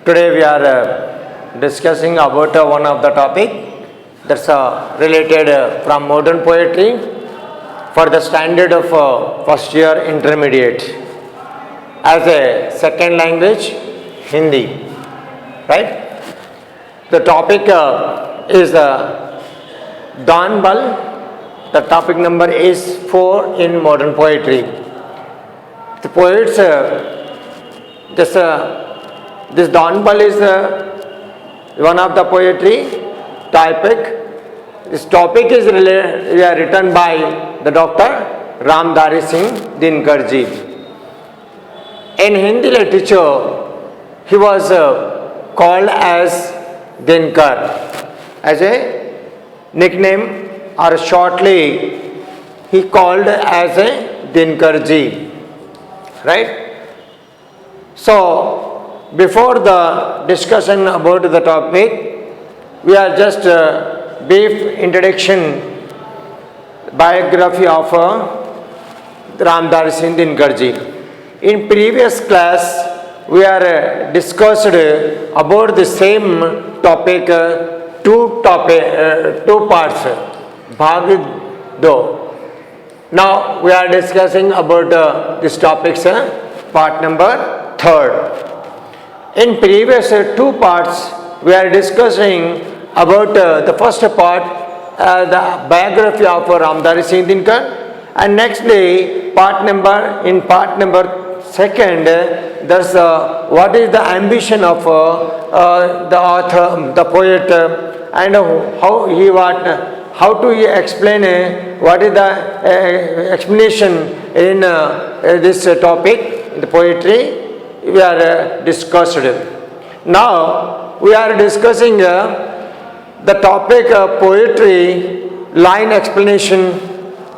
Today we are discussing about one of the topic that's related from modern poetry for the standard of first year intermediate as a second language, Hindi, right? The topic is Dan Bal. The topic number is 4 in modern poetry. The poets, this Dan Bal is one of the poetry topic. This topic is written by the Dr. Ramdari Singh Dinkar ji. In Hindi literature, he was called as Dinkar as a nickname, or shortly he called as a Dinkar ji, right? So before the discussion about the topic, we are just brief introduction biography of Ramdari Singh Dinkar ji. In previous class we are discussed about the same topic, two parts, Bhag 2. Now we are discussing about this topics, part number 3rd. In previous 2 parts we are discussing about the first part, the biography of Ramdari Singh Dinkar, and next day part number 2nd, that's what is the ambition of the author, the poet, and how to explain what is the explanation in this topic, the poetry we are discussed. Now we are discussing the topic poetry, line explanation,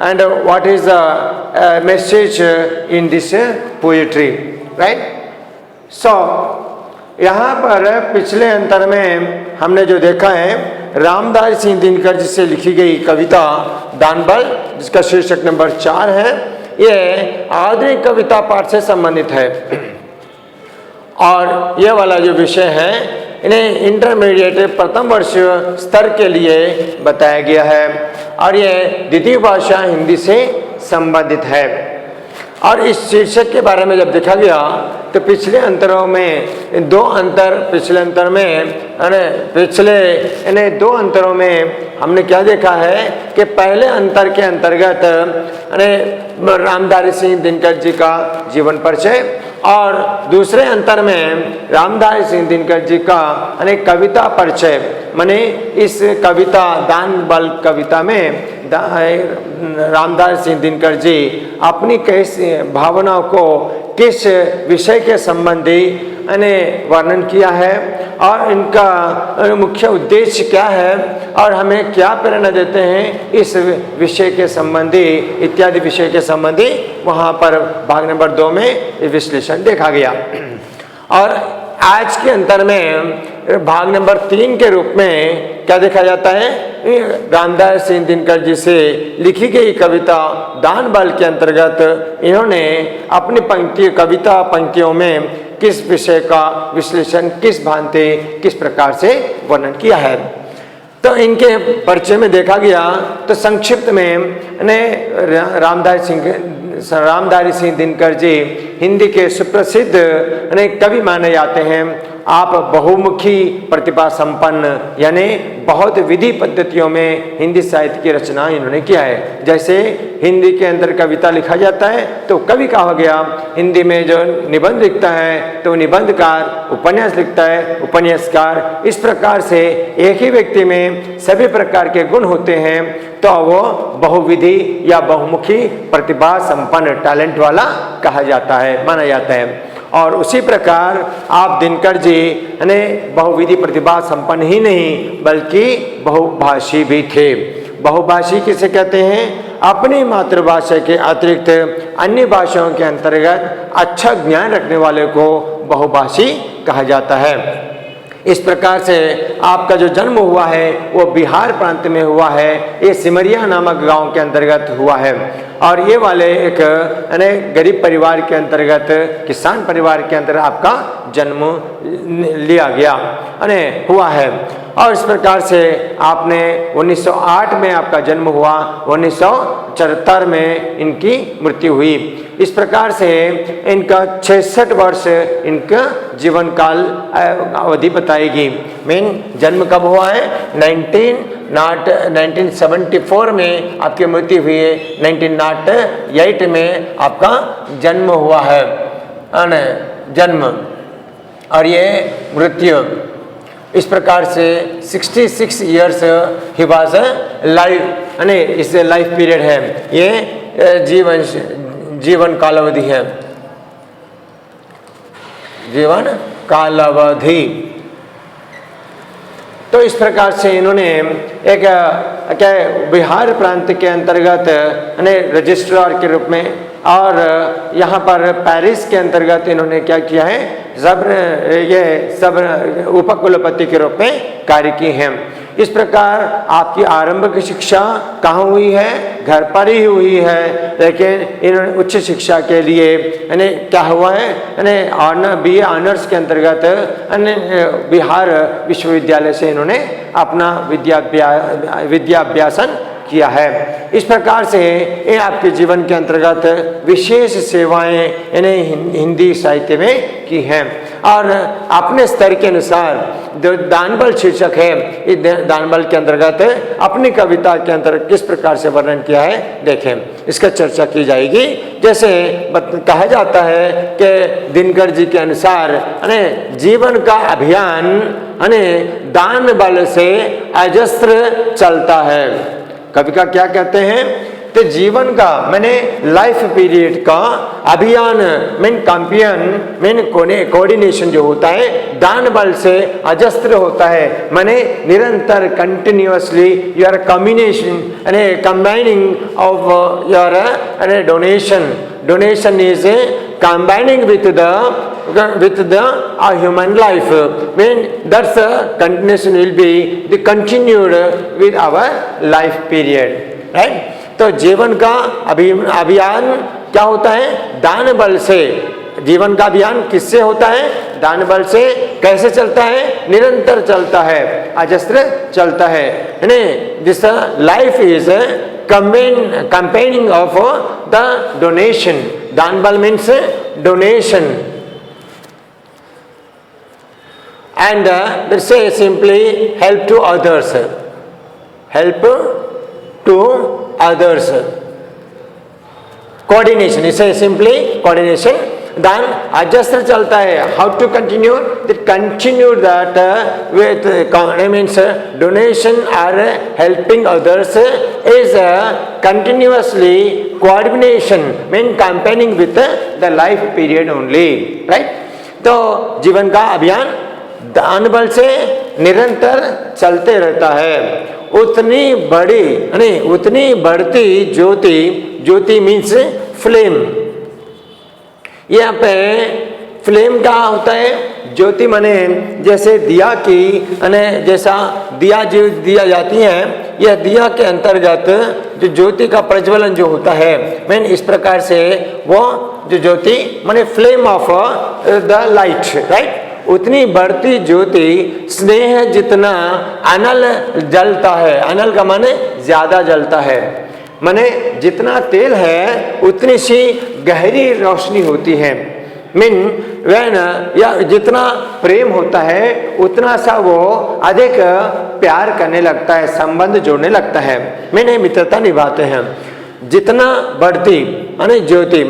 and what is the message in this poetry, right? So यहाँ पर पिछले अंतर में हमने जो देखा है, रामदास सिंह दिनकर जी से लिखी गई कविता दान बल, जिसका शीर्षक नंबर 4 है, ये आधुनिक कविता पाठ से संबंधित है। और ये वाला जो विषय है इन्हें इंटरमीडिएट प्रथम वर्ष स्तर के लिए बताया गया है, और ये द्वितीय भाषा हिंदी से संबंधित है। और इस शीर्षक के बारे में जब देखा गया तो पिछले अंतरों में 2 अंतर, पिछले 2 अंतरों में हमने क्या देखा है कि पहले अंतर के अंतर्गत रामदारी सिंह दिनकर जी का जीवन परिचय, और दूसरे अंतर में रामदारी सिंह दिनकर जी का कविता परिचय, माने इस कविता दान बल कविता में रामदारी सिंह दिनकर जी अपनी कैसी भावनाओं को किस विषय के संबंधी वर्णन किया है, और इनका मुख्य उद्देश्य क्या है, और हमें क्या प्रेरणा देते हैं इस विषय के संबंधी इत्यादि विषय के संबंधी वहाँ पर भाग नंबर 2 में विश्लेषण देखा गया। और आज के अंतर में भाग नंबर 3 के रूप में क्या देखा जाता है, रामदास सिंह दिनकर जी से लिखी गई कविता दान बल के अंतर्गत इन्होंने अपनी कविता पंक्तियों में किस विषय का विश्लेषण, किस भांति, किस प्रकार से वर्णन किया है। तो इनके परिचय में देखा गया तो संक्षिप्त में रामदारी सिंह दिनकर जी हिंदी के सुप्रसिद्ध कवि माने जाते हैं। आप बहुमुखी प्रतिभा संपन्न, यानी बहुत विधि पद्धतियों में हिंदी साहित्य की रचना इन्होंने किया है। जैसे हिंदी के अंदर कविता लिखा जाता है तो कवि का हो गया, हिंदी में जो निबंध लिखता है तो निबंधकार, उपन्यास लिखता है उपन्यासकार। इस प्रकार से एक ही व्यक्ति में सभी प्रकार के गुण होते हैं तो वो बहुविधि या बहुमुखी प्रतिभा संपन्न टैलेंट वाला कहा जाता है, माना जाता है। और उसी प्रकार आप दिनकर जी बहुविधि प्रतिभा संपन्न ही नहीं बल्कि बहुभाषी भी थे। बहुभाषी किसे कहते हैं? अपनी मातृभाषा के अतिरिक्त अन्य भाषाओं के अंतर्गत अच्छा ज्ञान रखने वाले को बहुभाषी कहा जाता है। इस प्रकार से आपका जो जन्म हुआ है वो बिहार प्रांत में हुआ है, ये सिमरिया नामक गांव के अंतर्गत हुआ है। और ये वाले एक गरीब परिवार के अंतर्गत, किसान परिवार के अंतर्गत आपका जन्म लिया गया हुआ है। और इस प्रकार से आपने 1908 में आपका जन्म हुआ, 1974 में इनकी मृत्यु हुई। इस प्रकार से इनका 66 वर्ष इनका जीवन काल अवधि बताएगी। मेन जन्म कब हुआ है? 1974 में आपकी मृत्यु हुई है, 1908 में आपका जन्म हुआ है, जन्म और ये मृत्यु। इस प्रकार से 66 ईयर्स ही वाज लाइफ, इस लाइफ पीरियड है, ये जीवन कालावधि है, जीवन कालावधि। तो इस प्रकार से इन्होंने एक क्या बिहार प्रांत के अंतर्गत रजिस्ट्रार के रूप में और यहाँ पर पेरिस के अंतर्गत इन्होंने क्या किया है, सब उपकुलपति के रूप में कार्य किए हैं। इस प्रकार आपकी आरंभिक शिक्षा कहाँ हुई है? घर पर ही हुई है, लेकिन इन्होंने उच्च शिक्षा के लिए क्या हुआ है, BA ऑनर्स के अंतर्गत बिहार विश्वविद्यालय से इन्होंने अपना विद्याभ्यासन किया है। इस प्रकार से ये आपके जीवन के अंतर्गत विशेष सेवाएं इन्हें हिंदी साहित्य में की हैं। और अपने स्तर के अनुसार जो दानबल शीर्षक है, इस दानबल के अंतर्गत अपनी कविता के अंतर्गत किस प्रकार से वर्णन किया है देखें, इसका चर्चा की जाएगी। जैसे कहा जाता है कि दिनकर जी के अनुसार जीवन का अभियान दान बल से अजस्त्र चलता है। कवि का क्या कहते हैं? तो जीवन का लाइफ पीरियड का अभियान कोऑर्डिनेशन जो होता है दान बल से अजस्त्र होता है, निरंतर continuously you are combination combining of your donation is combining with the human life, when that's continuation will be the continued with our life period, right? तो जीवन का अभियान क्या होता है? दान बल से। जीवन का अभियान किससे होता है? दान बल से। कैसे चलता है? निरंतर चलता है, अजस्त्र चलता है। This life is campaigning of the donation. Danbal means donation, and let's say simply help to others. Help to others. Coordination. It's simply coordination. Then adjusted चलता है. How to continue? That continue that with means donation or helping others is continuously coordination, mean campaigning with the life period only, right? तो जीवन का अभियान दान बल से निरंतर चलते रहता है। उतनी बढ़ती ज्योति मीन्स फ्लेम। यहाँ पे फ्लेम क्या होता है? ज्योति माने जैसे दिया की जैसा दिया जो दिया जाती है, यह दिया के अंतर्गत जो ज्योति का प्रज्वलन जो होता है, इस प्रकार से वो जो ज्योति माने flame of the light, right? उतनी बढ़ती ज्योति स्नेह जितना अनल जलता है, अनल का माने ज्यादा जलता है, माने जितना तेल है उतनी सी गहरी रोशनी होती है। या जितना प्रेम होता है उतना सा वो अधिक प्यार करने लगता है, संबंध जोड़ने लगता है, मित्रता निभाते हैं। जितना बढ़ती ज्योति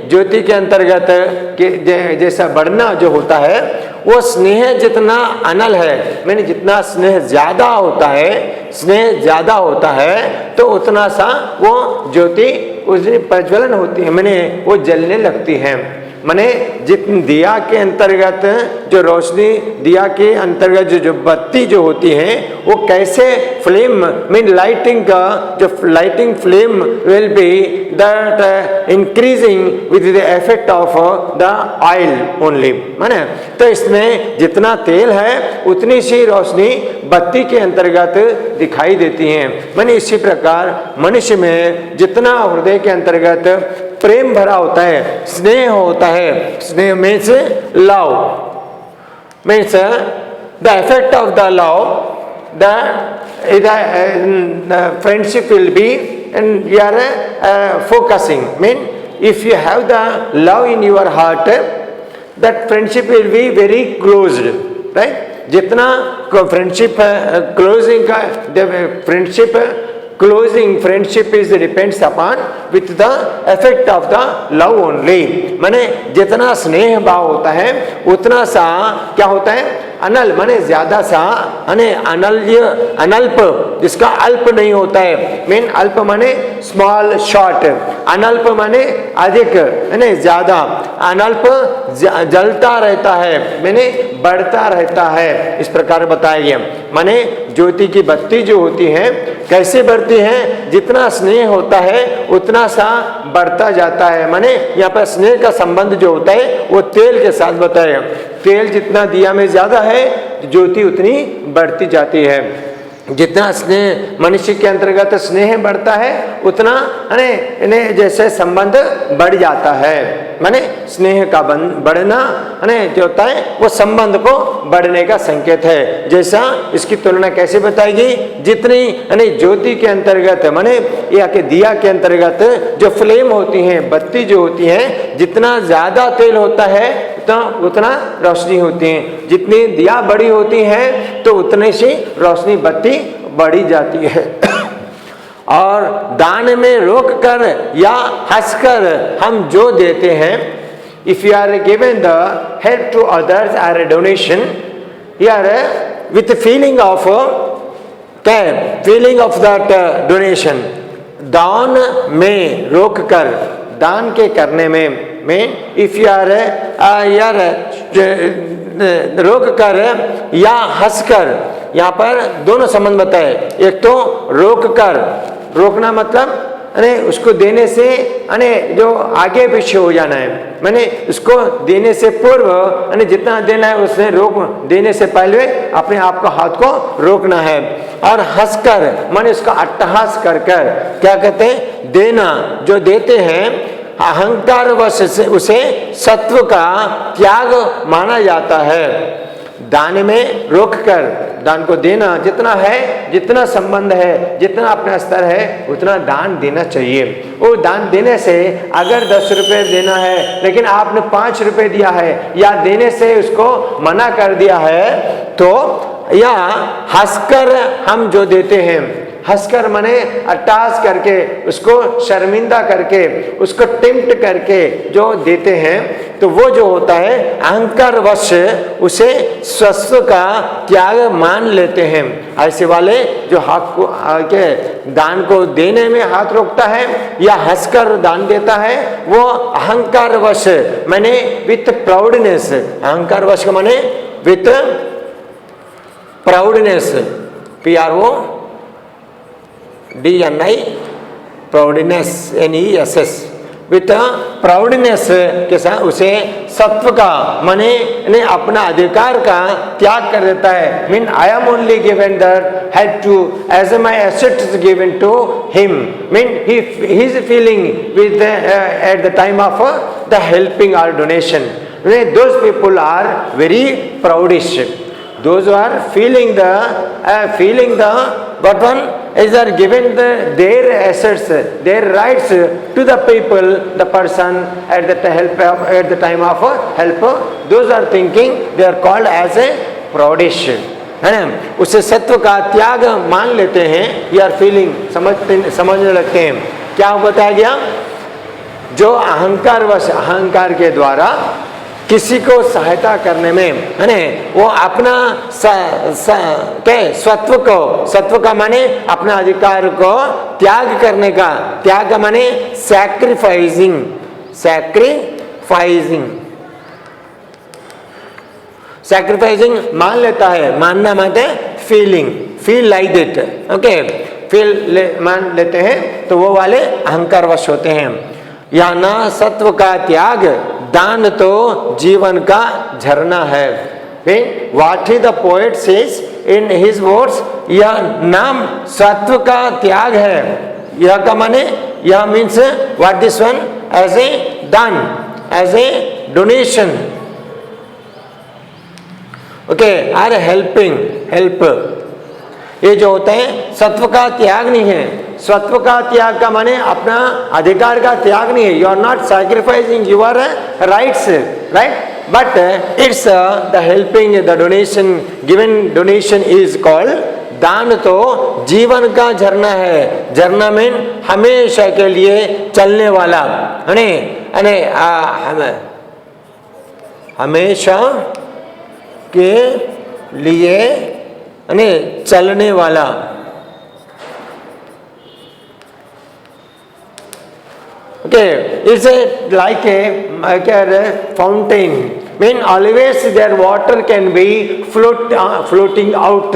ज्योति के अंतर्गत जैसा बढ़ना जो होता है वो स्नेह जितना अनल है, जितना स्नेह ज्यादा होता है तो उतना सा वो ज्योति उस दिन प्रज्वलन होती है, वो जलने लगती है। जितनी दिया के अंतर्गत जो रोशनी दिया के अंतर्गत जो बत्ती जो होती है वो कैसे फ्लेम मीन लाइटिंग का जो lighting flame will be that increasing with the effect of the oil only, माने तो इसमें जितना तेल है उतनी सी रोशनी बत्ती के अंतर्गत दिखाई देती है। माने इसी प्रकार मनुष्य में जितना हृदय के अंतर्गत प्रेम भरा होता है, स्नेह होता है, स्नेह means love, means the effect of the love, the friendship will be and you are focusing, mean if you have the love in your heart that friendship will be very closed, right. जितना friendship closing का friendship closing friendship is depends upon with the effect of the love only, माने जितना स्नेह भाव होता है उतना सा क्या होता है, अनल माने ज्यादा सा, माने अनल्य अनल्प जिसका अल्प नहीं होता है, मीन अल्प माने स्मॉल शॉर्ट, अनल्प माने अधिक माने ज्यादा, अनल्प जलता रहता है माने बढ़ता रहता है, इस प्रकार बताया गया। माने ज्योति की बत्ती जो होती है कैसे बढ़ती है, जितना स्नेह होता है उतना सा बढ़ता जाता है। माने यहाँ पर स्नेह का संबंध जो होता है वो तेल के साथ बताया, तेल जितना दिया में ज्यादा है ज्योति उतनी बढ़ती जाती है। जितना स्नेह मनुष्य के अंतर्गत स्नेह बढ़ता है उतना इन्हें जैसे संबंध बढ़ जाता है, माने स्नेह का बढ़ना जो होता है वो संबंध को बढ़ने का संकेत है। जैसा इसकी तुलना कैसे बताएगी, जितनी ज्योति के अंतर्गत माने या के दिया के अंतर्गत जो फ्लेम होती है, बत्ती जो होती है, जितना ज्यादा तेल होता है उतना रोशनी होती है, जितनी दिया बड़ी होती है तो उतने से रोशनी बत्ती बढ़ी जाती है। और दान में रोक कर या हंसकर हम जो देते हैं, if you are given the help to others are a donation, you are with feeling of that donation, दान में रोक कर, दान के करने में इफ यू आर रोक कर या हंस कर, यहाँ पर दोनों संबंध बताए। एक तो रोक कर, रोकना मतलब उसको देने से जो आगे पीछे हो जाना है, मैंने उसको देने से पूर्व जितना देना है उसने रोक देने से पहले अपने आप को हाथ को रोकना है। और हंसकर माने उसका अट्टहास कर कर क्या कहते हैं, देना, जो देते हैं अहंकार वश से उसे सत्व का त्याग माना जाता है। दान में रोक कर, दान को देना, जितना है, जितना संबंध है, जितना अपना स्तर है उतना दान देना चाहिए। वो दान देने से अगर 10 रुपए देना है लेकिन आपने 5 रुपए दिया है या देने से उसको मना कर दिया है, तो या हंसकर हम जो देते हैं, हंसकर माने अट्टास करके, उसको शर्मिंदा करके, उसको टिम्प्ट करके जो देते हैं, तो वो जो होता है अहंकार वश उसे स्वस्व का त्याग मान लेते हैं। ऐसे वाले जो हाथ को के दान को देने में हाथ रोकता है या हंसकर दान देता है, वो अहंकार वश माने विथ प्राउडनेस, अहंकार वश का माने with proudness, PRO DNI, proudness NESS, with proudness के साथ उसे सत्व का माने अपना अधिकार का त्याग कर देता है। Mean I am only given that head to as my asset is given to him, mean he is feeling with at the time of the helping और donation, those people are very proudish, those who are feeling the but one is are given their assets, their rights to the people, the person at the time of help, those are thinking they are called as a proudish, है ना। उसे सत्व का त्याग मान लेते हैं, या फीलिंग समझने लगते हैं। क्या बताया गया, जो अहंकार वश, अहंकार के द्वारा किसी को सहायता करने में वो अपना सत्व का माने अपना अधिकार को त्याग करने का, त्याग माने सैक्रिफाइसिंग, सैक्रिफाइसिंग मान लेता है, मानना मानते feeling, feel like it, okay, मान लेते हैं तो वो वाले अहंकार वश होते हैं। या ना सत्व का त्याग, दान तो जीवन का झरना है। What is the poet says in his words, यह नाम सत्व का त्याग है। यह का माने, यह means what this one, as a दान, as a donation, okay, or helping, help. ये जो होता है सत्व का त्याग नहीं है। सत्व का त्याग का माने अपना अधिकार का त्याग नहीं है। You are not sacrificing your rights, right, but it's the helping, the donation, given donation is called दान। तो जीवन का झरना है। झरना मीन हमेशा के लिए चलने वाला, हमेशा के लिए चलने वाला। Okay, it's like a fountain. Mean always their water can be floating out.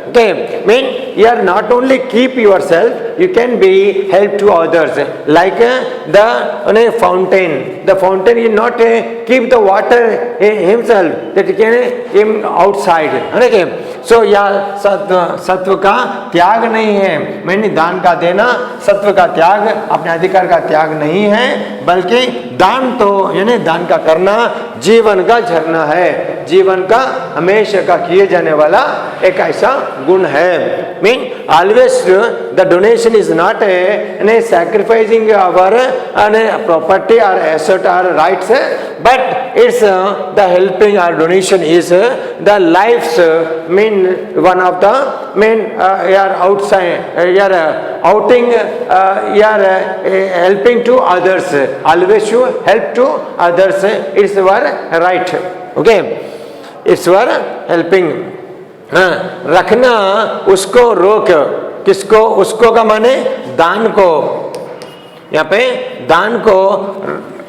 Okay, mean you are not only keep yourself, you can be help to others. Like the fountain. The fountain is not keep the water himself, that he can him outside. Okay, so यह सत्व का त्याग नहीं है। मैंने दान का देना सत्व का त्याग, अपने अधिकार का त्याग नहीं है, बल्कि दान तो यानी दान का करना जीवन का झरना है। जीवन का हमेशा का किए जाने वाला एक ऐसा गुण है। Mean always the donation is not a sacrificing our property और एसेट और rights, but it's the helping और donation is the life's, mean one of the main you are outside, you are outing, you are helping to others. Always you help to others, it's your right, okay, it's your helping. रखना उसको रोक, किसको, उसको का माने दान को। यहाँ पे दान को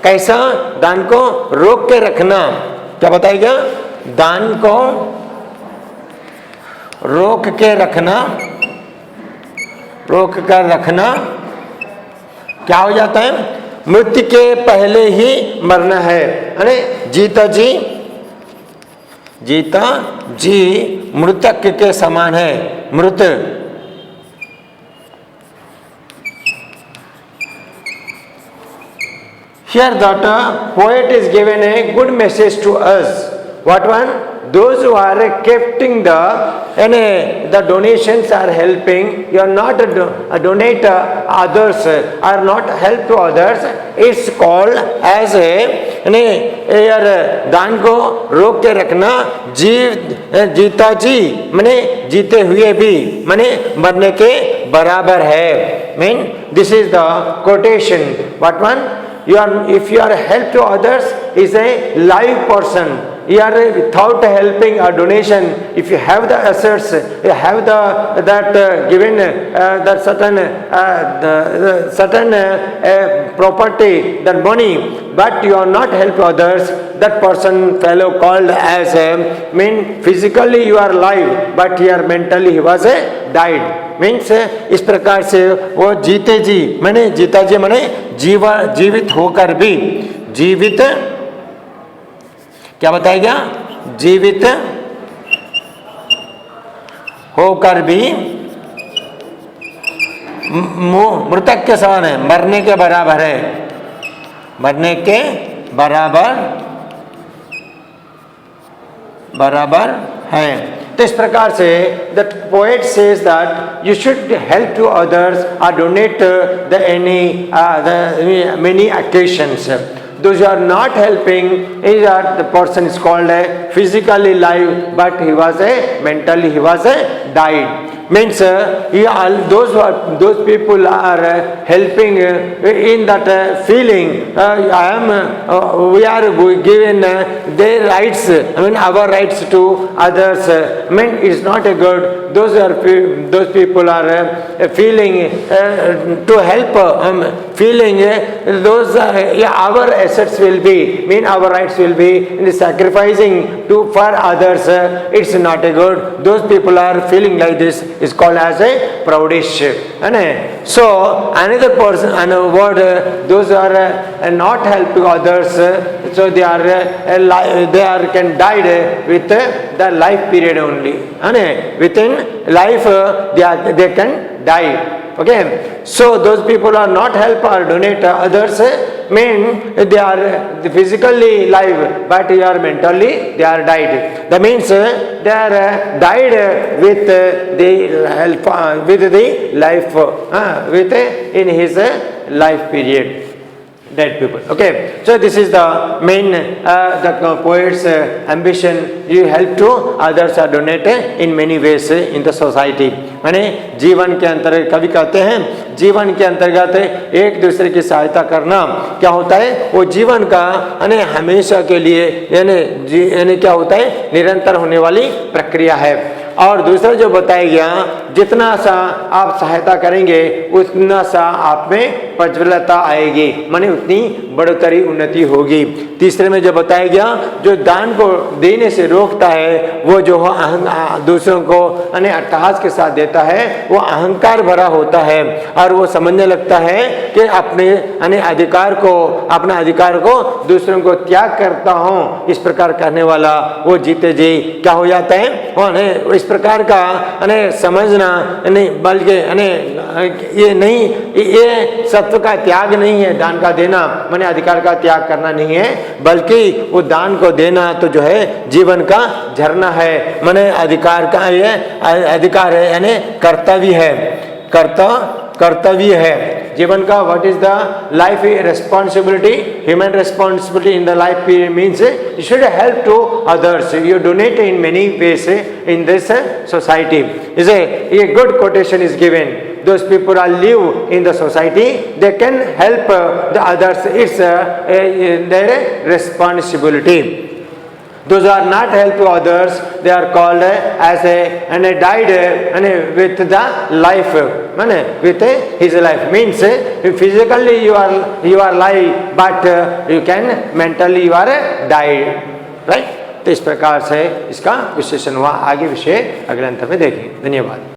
कैसा, दान को रोक के रखना, क्या बताएगा, दान को रोक के रखना, रोक कर रखना क्या हो जाता है, मृत्यु के पहले ही मरना है। अरे जीता जी, जीता जी मृतक के समान है, मृत। Here that poet is given a good message to us. What one? Those who are keeping the donations are helping. You are not a donate others, are not help to others. It's called as यार दान को रोक के रखना, जीता जी मने जीते हुए भी मने मरने के बराबर है। Mean this is the quotation. What one, you are, if you are help to others is a live person. You are without helping or donation, if you have the assets, you have that given that certain property, that money, but you are not help others, that person fellow called as mean physically you are alive, but here mentally he was died. Means इस प्रकार से वो जीते जी मैंने जीता जी मैंने जीवित होकर भी, जीवित क्या बताएगा, जीवित होकर भी मृतक के समान है, मरने के बराबर है, मरने के बराबर है। तो इस प्रकार से the poet says that you should help to others or donate the many occasions. Those who are not helping is that the person is called a physically alive, but he was mentally he was died. means those people are helping in that feeling. We are given their rights, our rights to others. It's not a good. Those people are feeling to help, feeling those our assets will be, our rights will be in sacrificing for others. It's not a good. Those people are feeling like this is called as a proudish. So another person, another word, those are not helping others, so they are can died with the life period only. Within life they can die. Okay, so those people are not help or donate others, they are physically alive, but you are mentally they are died. That means they are died with the help, with the life, with in his life period. Dead people. Okay, so this is the main the poet's ambition. You help to others or donate in many ways in the society. माने जीवन के अंतर्गत, कवि कहते हैं जीवन के अंतर्गत एक दूसरे की सहायता करना क्या होता है, वो जीवन का हमेशा के लिए यानी क्या होता है, निरंतर होने वाली प्रक्रिया है। और दूसरा जो बताया गया, जितना सा आप सहायता करेंगे उतना सा आप में प्रज्वलता आएगी, माने उतनी बढ़ोतरी उन्नति होगी। तीसरे में जो बताया गया, जो दान को देने से रोकता है वो जो दूसरों को अट्टहास के साथ देता है वो अहंकार भरा होता है और वो समझने लगता है कि अपने अधिकार को, अपना अधिकार को दूसरों को त्याग करता हूँ, इस प्रकार करने वाला वो जीते जी क्या हो जाता है, इस प्रकार का समझना नहीं, बल्कि ये नहीं, ये सत्व का त्याग नहीं है दान का देना, माने अधिकार का त्याग करना नहीं है, बल्कि वो दान को देना तो जो है जीवन का झरना है, माने अधिकार का ये अधिकार है, यानी कर्तव्य है, कर्तव्य है जीवन का। What is the life responsibility, human responsibility in the life period means you should help to others, you donate in many ways in this society. Is a good quotation is given, those people are live in the society, they can help the others, it's their responsibility. Those are not help to others, they are called as a died with the life, with his life, means physically you are alive, but you can mentally you are died, right? तो इस प्रकार से इसका विश्लेषण हुआ। आगे विषय अगले अंत में देखें। धन्यवाद।